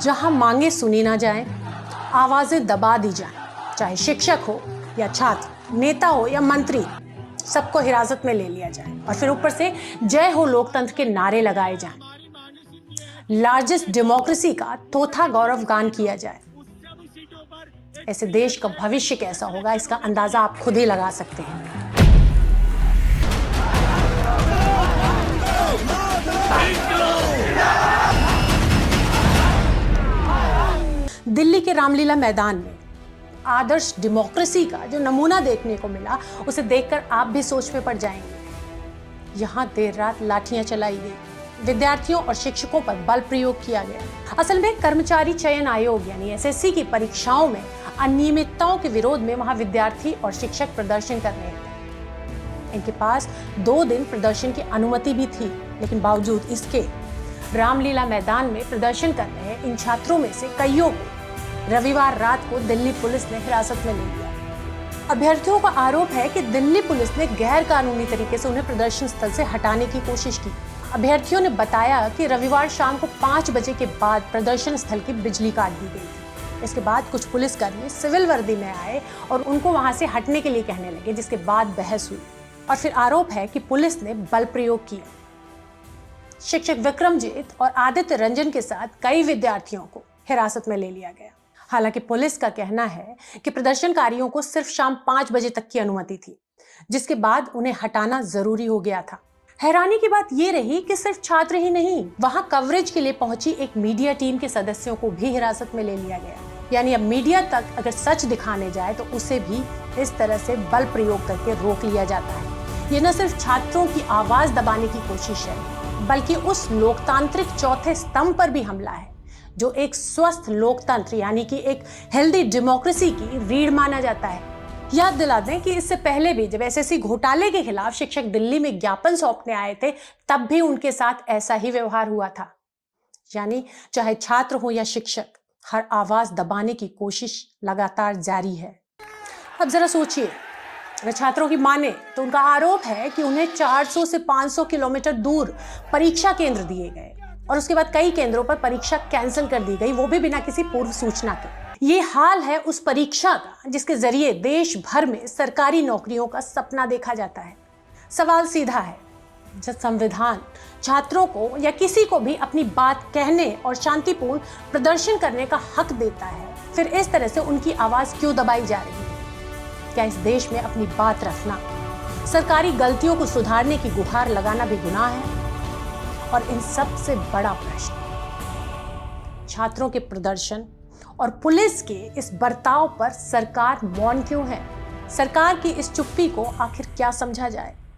जहां मांगे सुनी ना जाएं, आवाजें दबा दी जाएं, चाहे शिक्षक हो या छात्र, नेता हो या मंत्री, सबको हिरासत में ले लिया जाए और फिर ऊपर से जय हो लोकतंत्र के नारे लगाए जाएं, लार्जेस्ट डेमोक्रेसी का थोथा गौरव गान किया जाए। ऐसे देश का भविष्य कैसा होगा, इसका अंदाजा आप खुद ही लगा सकते हैं। दिल्ली के रामलीला मैदान में आदर्श डेमोक्रेसी का जो नमूना देखने को मिला, उसे देखकर आप भी सोच में पड़ जाएंगे। यहां देर रात लाठियां चलाई गई, विद्यार्थियों और शिक्षकों पर बल प्रयोग किया गया। असल में कर्मचारी चयन आयोग यानी एसएससी की परीक्षाओं में अनियमितताओं के विरोध में वहां विद्यार्थी और शिक्षक प्रदर्शन कर रहे थे। इनके पास 2 दिन प्रदर्शन की अनुमति भी थी, लेकिन बावजूद इसके रामलीला मैदान में प्रदर्शन कर रहे इन छात्रों में से कईयों को रविवार रात को दिल्ली पुलिस ने हिरासत में ले लिया। अभ्यर्थियों का आरोप है कि दिल्ली पुलिस ने गैर कानूनी तरीके से उन्हें प्रदर्शन स्थल से हटाने की कोशिश की। अभ्यर्थियों ने बताया कि रविवार शाम को 5 बजे के बाद प्रदर्शन स्थल की बिजली काट दी गई थी। इसके बाद कुछ पुलिसकर्मी सिविल वर्दी में आए और उनको वहां से हटने के लिए कहने लगे, जिसके बाद बहस हुई और फिर आरोप है कि पुलिस ने बल प्रयोग किया। शिक्षक विक्रमजीत और आदित्य रंजन के साथ कई विद्यार्थियों को हिरासत में ले लिया गया। हालांकि पुलिस का कहना है कि प्रदर्शनकारियों को सिर्फ शाम 5 बजे तक की अनुमति थी, जिसके बाद उन्हें हटाना जरूरी हो गया था। हैरानी की बात यह रही कि सिर्फ छात्र ही नहीं, वहां कवरेज के लिए पहुंची एक मीडिया टीम के सदस्यों को भी हिरासत में ले लिया गया। यानी अब मीडिया तक अगर सच दिखाने जाए तो उसे भी इस तरह से बल प्रयोग करके रोक लिया जाता है। ये न सिर्फ छात्रों की आवाज दबाने की कोशिश है, बल्कि उस लोकतांत्रिक चौथे स्तंभ पर भी हमला है जो एक स्वस्थ लोकतंत्र यानी कि एक हेल्दी डेमोक्रेसी की रीढ़ माना जाता है। याद दिला दें कि इससे पहले भी जब एसएससी घोटाले के खिलाफ शिक्षक दिल्ली में ज्ञापन सौंपने आए थे, तब भी उनके साथ ऐसा ही व्यवहार हुआ था। यानी चाहे छात्र हो या शिक्षक, हर आवाज दबाने की कोशिश लगातार जारी है। अब जरा सोचिए, अगर छात्रों की माने तो उनका आरोप है कि उन्हें 400 से 500 किलोमीटर दूर परीक्षा केंद्र दिए गए और उसके बाद कई केंद्रों पर परीक्षा कैंसिल कर दी गई, वो भी बिना किसी पूर्व सूचना के। ये हाल है उस परीक्षा का जिसके जरिए देश भर में सरकारी नौकरियों का सपना देखा जाता है। सवाल सीधा है, जब संविधान छात्रों को या किसी को भी अपनी बात कहने और शांतिपूर्ण प्रदर्शन करने का हक देता है, फिर इस तरह से उनकी आवाज क्यों दबाई जा रही है? क्या इस देश में अपनी बात रखना, सरकारी गलतियों को सुधारने की गुहार लगाना भी गुनाह है? और इन सबसे बड़ा प्रश्न, छात्रों के प्रदर्शन और पुलिस के इस बर्ताव पर सरकार मौन क्यों है? सरकार की इस चुप्पी को आखिर क्या समझा जाए?